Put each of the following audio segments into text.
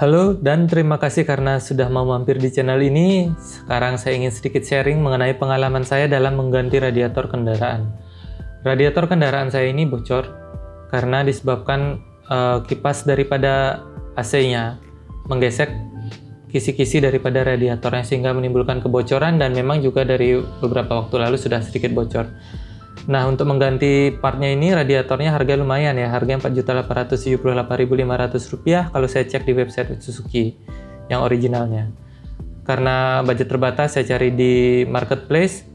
Halo dan terima kasih karena sudah mau mampir di channel ini. Sekarang saya ingin sedikit sharing mengenai pengalaman saya dalam mengganti radiator kendaraan. Radiator kendaraan saya ini bocor karena disebabkan kipas daripada AC-nya menggesek kisi-kisi daripada radiatornya sehingga menimbulkan kebocoran, dan memang juga dari beberapa waktu lalu sudah sedikit bocor. Nah, untuk mengganti partnya ini, radiatornya harga lumayan ya, harganya Rp4.878.500 kalau saya cek di website Suzuki yang originalnya. Karena budget terbatas, saya cari di marketplace.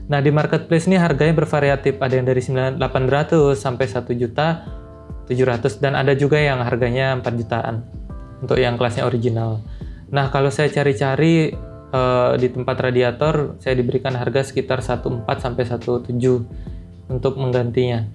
Nah, di marketplace ini harganya bervariatif, ada yang dari 800 sampai 1.700.000, dan ada juga yang harganya 4 jutaan untuk yang kelasnya original. Nah, kalau saya cari-cari di tempat radiator, saya diberikan harga sekitar 1.4 sampai 1.7 untuk menggantinya.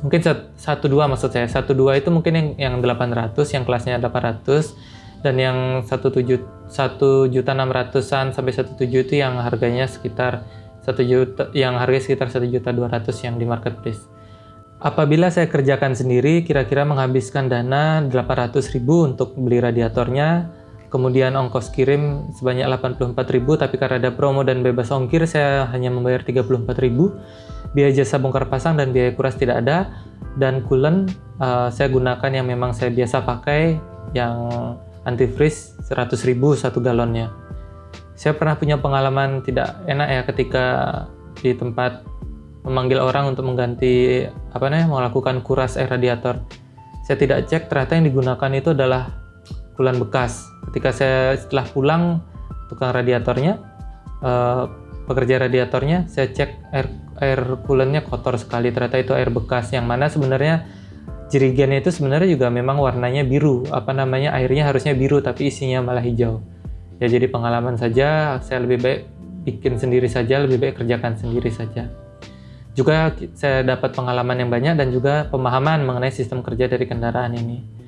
Mungkin 1.2 maksud saya. 1.2 itu mungkin yang 800, yang kelasnya 800, dan yang 1.600-an sampai 1.7 itu yang harganya sekitar 1 juta, yang harganya sekitar 1.200.000 yang di marketplace. Apabila saya kerjakan sendiri, kira-kira menghabiskan dana 800.000 untuk beli radiatornya. Kemudian ongkos kirim sebanyak 84.000, tapi karena ada promo dan bebas ongkir, saya hanya membayar 34.000. Biaya jasa bongkar pasang dan biaya kuras tidak ada. Dan coolant saya gunakan yang memang saya biasa pakai, yang antifreeze 100.000 1 galonnya. Saya pernah punya pengalaman tidak enak ya ketika di tempat memanggil orang untuk mengganti melakukan kuras air radiator. Saya tidak cek, ternyata yang digunakan itu adalah coolant bekas. Ketika saya setelah pulang, tukang radiatornya, pekerja radiatornya, saya cek air coolantnya kotor sekali. Ternyata itu air bekas, yang mana sebenarnya jerigennya itu sebenarnya juga memang warnanya biru. Airnya harusnya biru, tapi isinya malah hijau. Ya, jadi pengalaman saja, saya lebih baik bikin sendiri saja, lebih baik kerjakan sendiri saja. Juga saya dapat pengalaman yang banyak dan juga pemahaman mengenai sistem kerja dari kendaraan ini.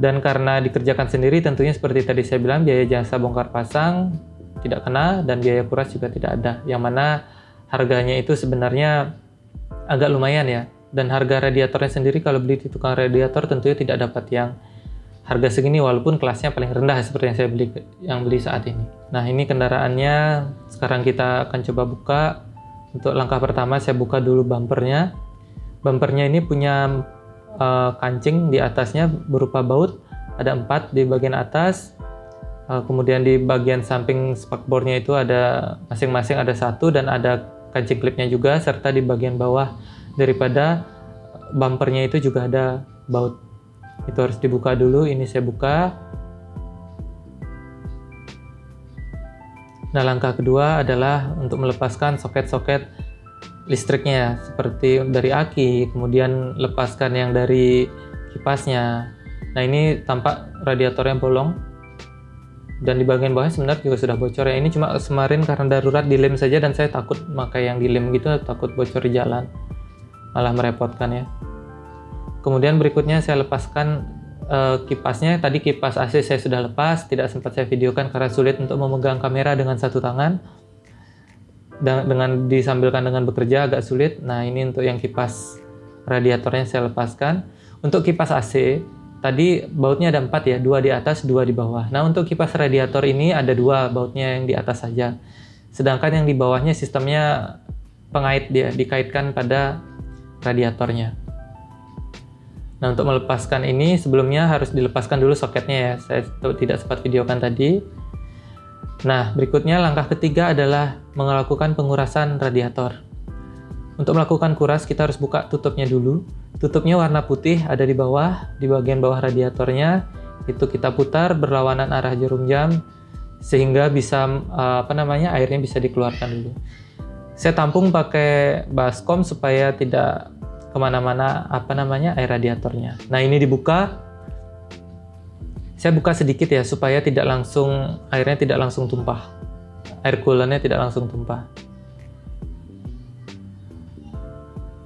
Dan karena dikerjakan sendiri, tentunya seperti tadi saya bilang, biaya jasa bongkar pasang tidak kena dan biaya kuras juga tidak ada. Yang mana harganya itu sebenarnya agak lumayan ya. Dan harga radiatornya sendiri kalau beli di tukang radiator tentunya tidak dapat yang harga segini, walaupun kelasnya paling rendah seperti yang saya beli saat ini. Nah, ini kendaraannya. Sekarang kita akan coba buka. Untuk langkah pertama saya buka dulu bumpernya. Bumpernya ini punya kancing di atasnya berupa baut, ada 4 di bagian atas. Kemudian di bagian samping spakbornya itu ada masing-masing ada 1, dan ada kancing klipnya juga, serta di bagian bawah daripada bumpernya itu juga ada baut. Itu harus dibuka dulu. Ini saya buka. Nah, langkah kedua adalah untuk melepaskan soket-soket listriknya, seperti dari aki, kemudian lepaskan yang dari kipasnya. Nah, ini tampak radiatornya bolong, dan di bagian bawahnya sebenarnya juga sudah bocor ya. Ini cuma kemarin karena darurat dilem saja, dan saya takut pakai yang dilem gitu, takut bocor di jalan, malah merepotkan ya. Kemudian berikutnya saya lepaskan kipasnya. Tadi kipas AC saya sudah lepas, tidak sempat saya videokan karena sulit untuk memegang kamera dengan satu tangan. Dengan disambilkan dengan bekerja agak sulit. Nah, ini untuk yang kipas radiatornya saya lepaskan. Untuk kipas AC tadi bautnya ada 4 ya, 2 di atas, 2 di bawah. Nah, untuk kipas radiator ini ada 2 bautnya yang di atas saja, sedangkan yang di bawahnya sistemnya pengait, dia dikaitkan pada radiatornya. Nah, untuk melepaskan ini sebelumnya harus dilepaskan dulu soketnya ya, saya tidak sempat videokan tadi. Nah, berikutnya langkah ketiga adalah melakukan pengurasan radiator. Untuk melakukan kuras, kita harus buka tutupnya dulu. Tutupnya warna putih, ada di bawah, di bagian bawah radiatornya. Itu kita putar berlawanan arah jarum jam sehingga bisa airnya bisa dikeluarkan dulu. Saya tampung pakai baskom supaya tidak kemana-mana air radiatornya. Nah, ini dibuka. Saya buka sedikit ya, supaya airnya tidak langsung tumpah. Air coolantnya tidak langsung tumpah.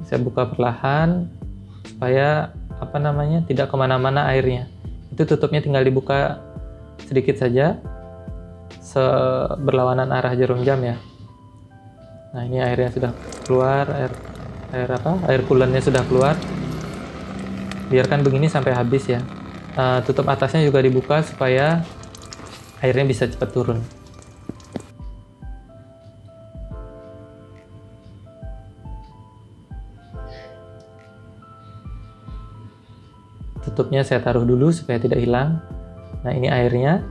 Saya buka perlahan, supaya tidak kemana-mana airnya. Itu tutupnya tinggal dibuka sedikit saja, berlawanan arah jarum jam ya. Nah, ini airnya sudah keluar, air coolantnya sudah keluar. Biarkan begini sampai habis ya. tutup atasnya juga dibuka supaya airnya bisa cepat turun. Tutupnya saya taruh dulu supaya tidak hilang. Nah, ini airnya.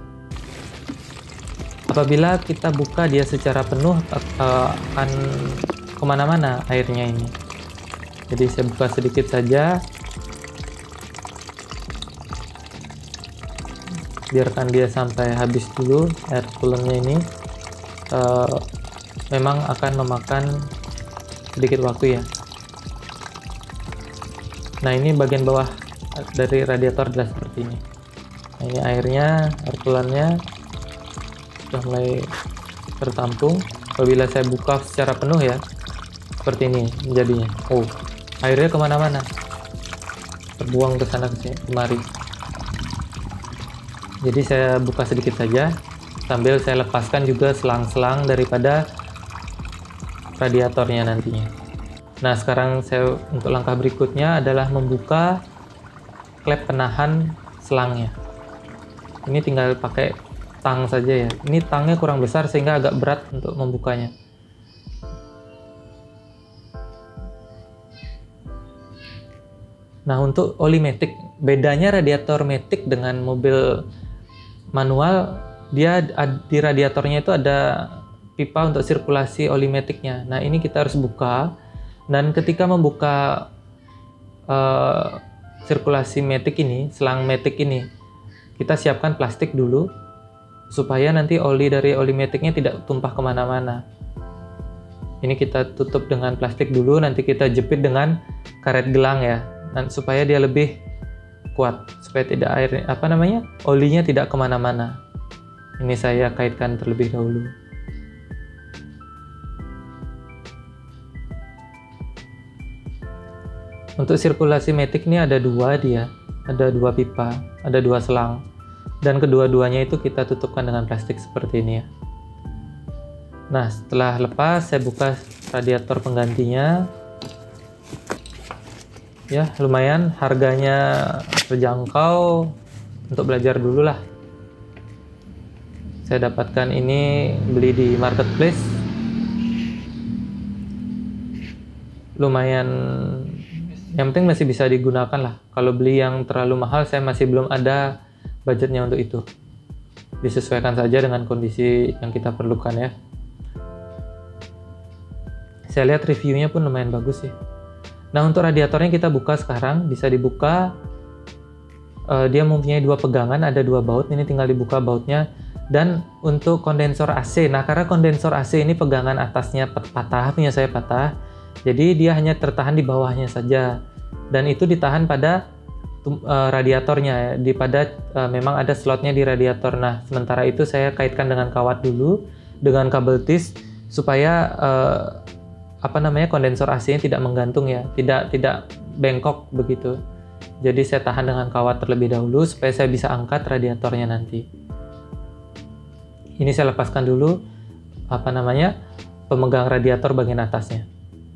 Apabila kita buka dia secara penuh akan kemana-mana airnya ini. Jadi saya buka sedikit saja, biarkan dia sampai habis dulu air coolernya ini. Memang akan memakan sedikit waktu ya. Nah, ini bagian bawah dari radiator adalah seperti ini. Nah, ini airnya, air coolernya sudah mulai tertampung. Apabila saya buka secara penuh ya, seperti ini menjadinya. Oh, airnya kemana-mana, terbuang ke sana kemari. Jadi saya buka sedikit saja, sambil saya lepaskan juga selang-selang daripada radiatornya nantinya. Nah, sekarang saya untuk langkah berikutnya adalah membuka klep penahan selangnya. Ini tinggal pakai tang saja ya. Ini tangnya kurang besar sehingga agak berat untuk membukanya. Nah, untuk oli matic, bedanya radiator matic dengan mobil manual, dia di radiatornya itu ada pipa untuk sirkulasi oli maticnya. Nah, ini kita harus buka, dan ketika membuka sirkulasi matic ini, selang matic ini, kita siapkan plastik dulu supaya nanti oli dari oli maticnya tidak tumpah kemana-mana. Ini kita tutup dengan plastik dulu, nanti kita jepit dengan karet gelang ya, dan supaya dia lebih kuat, supaya tidak olinya tidak kemana-mana. Ini saya kaitkan terlebih dahulu. Untuk sirkulasi matic ini ada dua pipa, ada dua selang, dan kedua-duanya itu kita tutupkan dengan plastik seperti ini ya. Nah, setelah lepas saya buka radiator penggantinya. Ya, lumayan harganya terjangkau, untuk belajar dulu lah. Saya dapatkan ini, beli di marketplace, lumayan, yang penting masih bisa digunakan lah. Kalau beli yang terlalu mahal, saya masih belum ada budgetnya untuk itu. Disesuaikan saja dengan kondisi yang kita perlukan ya. Saya lihat reviewnya pun lumayan bagus sih. Nah, untuk radiatornya kita buka sekarang, bisa dibuka. Dia mempunyai dua pegangan, ada dua baut, ini tinggal dibuka bautnya. Dan untuk kondensor AC, nah karena kondensor AC ini pegangan atasnya patah, punya saya patah, jadi dia hanya tertahan di bawahnya saja, dan itu ditahan pada radiatornya, memang ada slotnya di radiator. Nah, sementara itu saya kaitkan dengan kawat dulu, dengan kabel tis, supaya kondensor AC-nya tidak menggantung ya, tidak bengkok begitu. Jadi saya tahan dengan kawat terlebih dahulu supaya saya bisa angkat radiatornya nanti. Ini saya lepaskan dulu pemegang radiator bagian atasnya.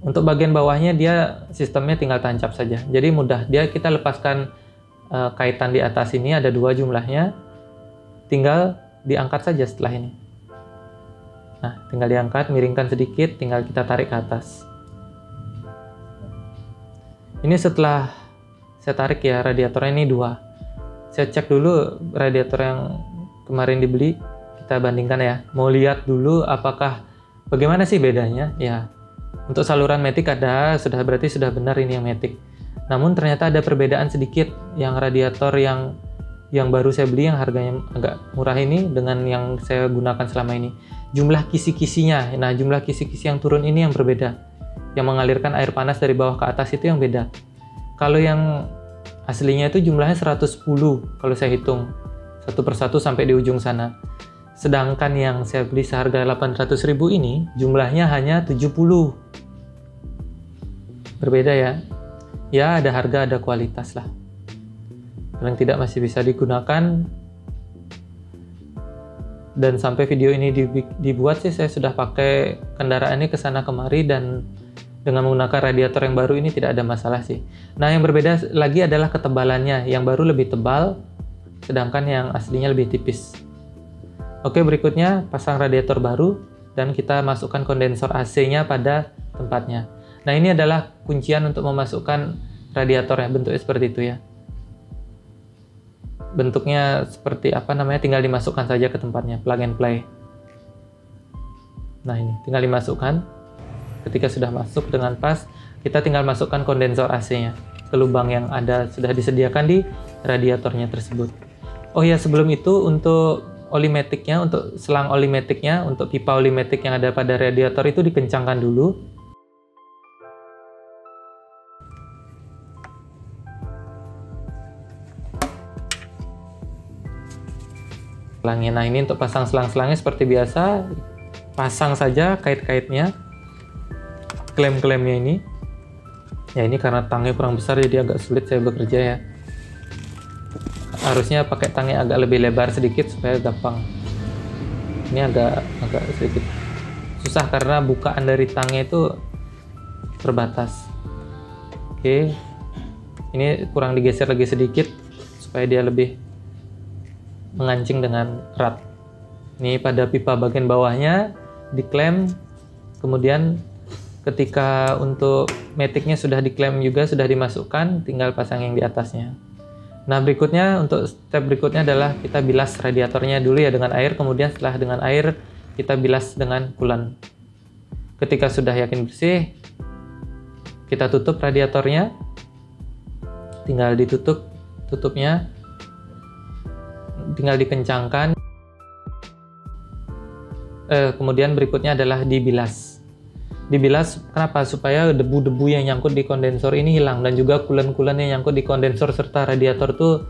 Untuk bagian bawahnya dia sistemnya tinggal tancap saja. Jadi mudah, kita lepaskan kaitan di atas ini, ada dua jumlahnya. Tinggal diangkat saja setelah ini. Nah, tinggal diangkat, miringkan sedikit, tinggal kita tarik ke atas. Ini setelah saya tarik ya, radiatornya ini dua. Saya cek dulu radiator yang kemarin dibeli, kita bandingkan ya. Mau lihat dulu bagaimana sih bedanya ya. Untuk saluran matic berarti sudah benar ini yang matic. Namun ternyata ada perbedaan sedikit. Yang radiator yang baru saya beli, yang harganya agak murah ini, dengan yang saya gunakan selama ini, jumlah kisi-kisinya, nah jumlah kisi-kisi yang turun ini yang berbeda, yang mengalirkan air panas dari bawah ke atas itu yang beda. Kalau yang aslinya itu jumlahnya 110 kalau saya hitung satu persatu sampai di ujung sana, sedangkan yang saya beli seharga 800.000 ini jumlahnya hanya 70. Berbeda ya. Ya, ada harga, ada kualitas lah. Paling tidak masih bisa digunakan. Dan sampai video ini dibuat sih, saya sudah pakai kendaraan ini ke sana kemari, dan dengan menggunakan radiator yang baru ini tidak ada masalah sih. Nah, yang berbeda lagi adalah ketebalannya. Yang baru lebih tebal, sedangkan yang aslinya lebih tipis. Oke, berikutnya pasang radiator baru dan kita masukkan kondensor AC-nya pada tempatnya. Nah, ini adalah kuncian untuk memasukkan radiatornya, bentuknya seperti itu ya. Bentuknya seperti apa namanya, tinggal dimasukkan saja ke tempatnya, plug and play. Nah, ini tinggal dimasukkan. Ketika sudah masuk dengan pas, kita tinggal masukkan kondensor AC-nya ke lubang yang ada sudah disediakan di radiatornya tersebut. Oh ya, sebelum itu untuk olimetiknya, untuk selang olimetiknya, untuk pipa olimetik yang ada pada radiator itu dikencangkan dulu. Nah, ini untuk pasang selang-selangnya seperti biasa, pasang saja kait-kaitnya, klem-klemnya ini. Ya, ini karena tangnya kurang besar jadi agak sulit saya bekerja ya. Harusnya pakai tang yang agak lebih lebar sedikit supaya gampang. Ini agak sedikit susah karena bukaan dari tangnya itu terbatas. Oke, ini kurang digeser lagi sedikit supaya dia lebih mengancing dengan erat. Ini pada pipa bagian bawahnya diklem, kemudian ketika untuk metiknya sudah diklem juga, sudah dimasukkan, tinggal pasang yang di atasnya. Nah, berikutnya, untuk step berikutnya adalah kita bilas radiatornya dulu ya dengan air, kemudian setelah dengan air kita bilas dengan coolant. Ketika sudah yakin bersih, kita tutup radiatornya, tinggal ditutup tutupnya, tinggal dikencangkan. Kemudian berikutnya adalah dibilas. Dibilas kenapa? Supaya debu-debu yang nyangkut di kondensor ini hilang, dan juga coolant-coolant yang nyangkut di kondensor serta radiator itu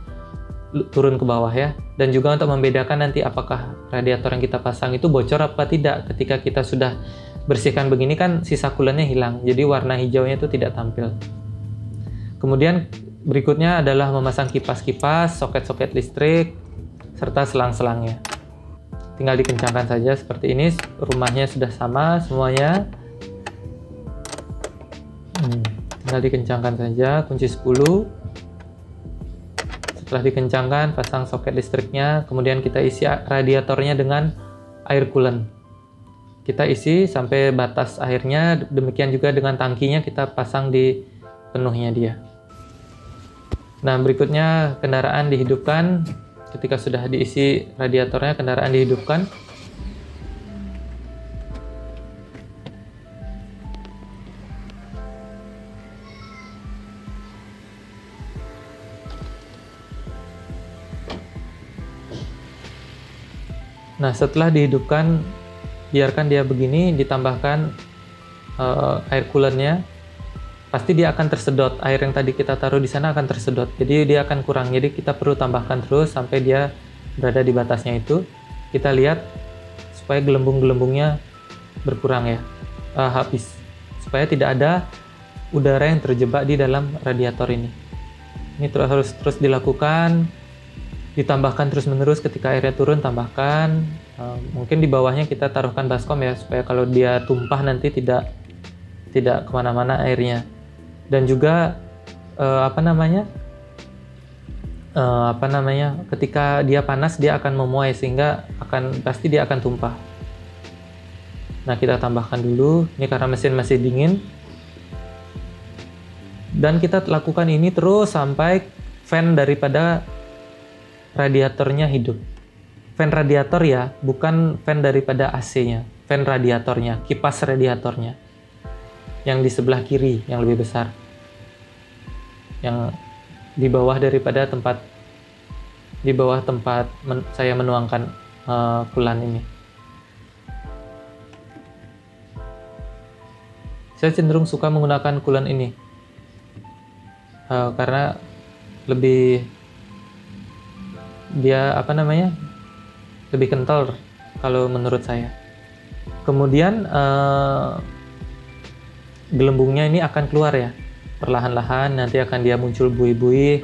turun ke bawah ya. Dan juga untuk membedakan nanti apakah radiator yang kita pasang itu bocor apa tidak. Ketika kita sudah bersihkan begini kan sisa coolantnya hilang, jadi warna hijaunya itu tidak tampil. Kemudian berikutnya adalah memasang kipas-kipas, soket-soket listrik, serta selang-selangnya. Tinggal dikencangkan saja seperti ini. Rumahnya sudah sama semuanya. Tinggal dikencangkan saja, kunci 10. Setelah dikencangkan, pasang soket listriknya, kemudian kita isi radiatornya dengan air coolant. Kita isi sampai batas airnya, demikian juga dengan tangkinya kita pasang di penuhnya dia. Nah, berikutnya kendaraan dihidupkan. Ketika sudah diisi radiatornya, kendaraan dihidupkan. Nah, setelah dihidupkan, biarkan dia begini, ditambahkan air coolantnya. Pasti dia akan tersedot, air yang tadi kita taruh di sana akan tersedot, jadi dia akan kurang. Jadi kita perlu tambahkan terus sampai dia berada di batasnya itu. Kita lihat supaya gelembung-gelembungnya berkurang ya, habis, supaya tidak ada udara yang terjebak di dalam radiator ini. Ini harus terus dilakukan, ditambahkan terus-menerus. Ketika airnya turun, tambahkan. Mungkin di bawahnya kita taruhkan baskom ya, supaya kalau dia tumpah nanti tidak kemana-mana airnya. Dan juga ketika dia panas dia akan memuai, sehingga pasti dia akan tumpah. Nah, kita tambahkan dulu. Ini karena mesin masih dingin. Dan kita lakukan ini terus sampai fan daripada radiatornya hidup. Fan radiator ya, bukan fan daripada AC-nya. Fan radiatornya, kipas radiatornya. Yang di sebelah kiri, yang lebih besar. Yang di bawah daripada tempat saya menuangkan coolant ini. Saya cenderung suka menggunakan coolant ini. Karena lebih lebih kental kalau menurut saya. Kemudian gelembungnya ini akan keluar ya, perlahan-lahan nanti akan dia muncul buih-buih.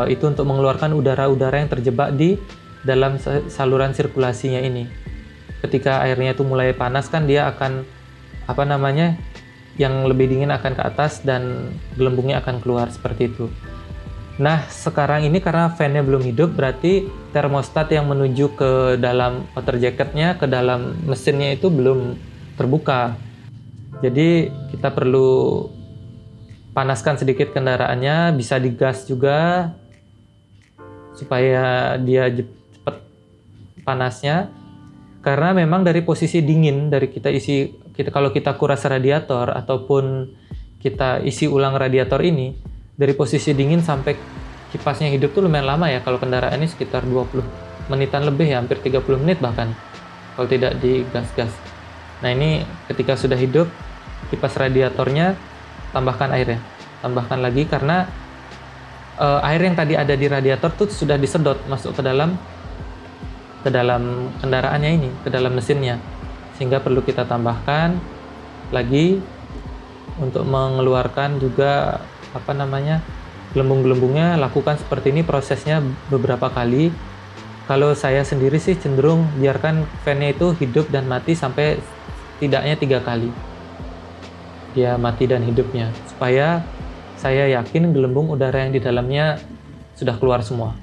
Itu untuk mengeluarkan udara-udara yang terjebak di dalam saluran sirkulasinya ini. Ketika airnya itu mulai panas kan dia akan yang lebih dingin akan ke atas dan gelembungnya akan keluar seperti itu. Nah, sekarang ini karena fan-nya belum hidup, berarti termostat yang menuju ke dalam water jacket-nya, ke dalam mesinnya itu belum terbuka. Jadi kita perlu panaskan sedikit kendaraannya, bisa digas juga supaya dia cepat panasnya. Karena memang dari posisi dingin, dari kalau kita kuras radiator ataupun kita isi ulang radiator ini, dari posisi dingin sampai kipasnya hidup tuh lumayan lama ya. Kalau kendaraan ini sekitar 20 menitan lebih ya, hampir 30 menit bahkan kalau tidak digas-gas. Nah, ini ketika sudah hidup kipas radiatornya, tambahkan airnya. Tambahkan lagi karena air yang tadi ada di radiator tuh sudah disedot masuk ke dalam kendaraannya ini, ke dalam mesinnya. Sehingga perlu kita tambahkan lagi untuk mengeluarkan juga gelembung-gelembungnya. Lakukan seperti ini prosesnya beberapa kali. Kalau saya sendiri sih cenderung biarkan fan-nya itu hidup dan mati sampai tidaknya 3 kali dia mati dan hidupnya, supaya saya yakin gelembung udara yang di dalamnya sudah keluar semua.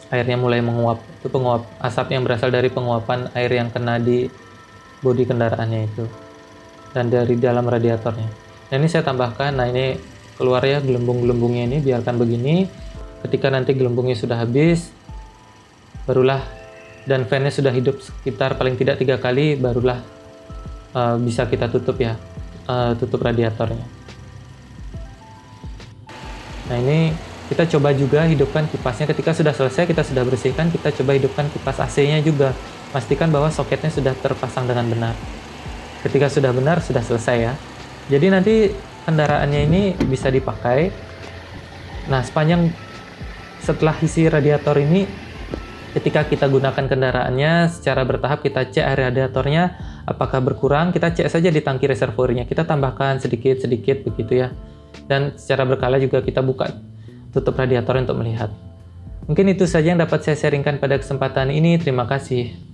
Airnya mulai menguap. Itu penguap asap yang berasal dari penguapan air yang kena di bodi kendaraannya itu dan dari dalam radiatornya. Nah, ini saya tambahkan. Nah, ini keluar ya gelembung-gelembungnya ini, biarkan begini. Ketika nanti gelembungnya sudah habis, barulah, dan fan-nya sudah hidup sekitar paling tidak 3 kali, barulah bisa kita tutup ya, tutup radiatornya. Nah, ini kita coba juga hidupkan kipasnya. Ketika sudah selesai, kita sudah bersihkan, kita coba hidupkan kipas AC-nya juga. Pastikan bahwa soketnya sudah terpasang dengan benar. Ketika sudah benar, sudah selesai ya. Jadi nanti kendaraannya ini bisa dipakai. Nah, setelah isi radiator ini, ketika kita gunakan kendaraannya secara bertahap, kita cek air radiatornya apakah berkurang, kita cek saja di tangki reservoirnya. Kita tambahkan sedikit-sedikit begitu ya. Dan secara berkala juga kita buka tutup radiator untuk melihat. Mungkin itu saja yang dapat saya sharingkan pada kesempatan ini. Terima kasih.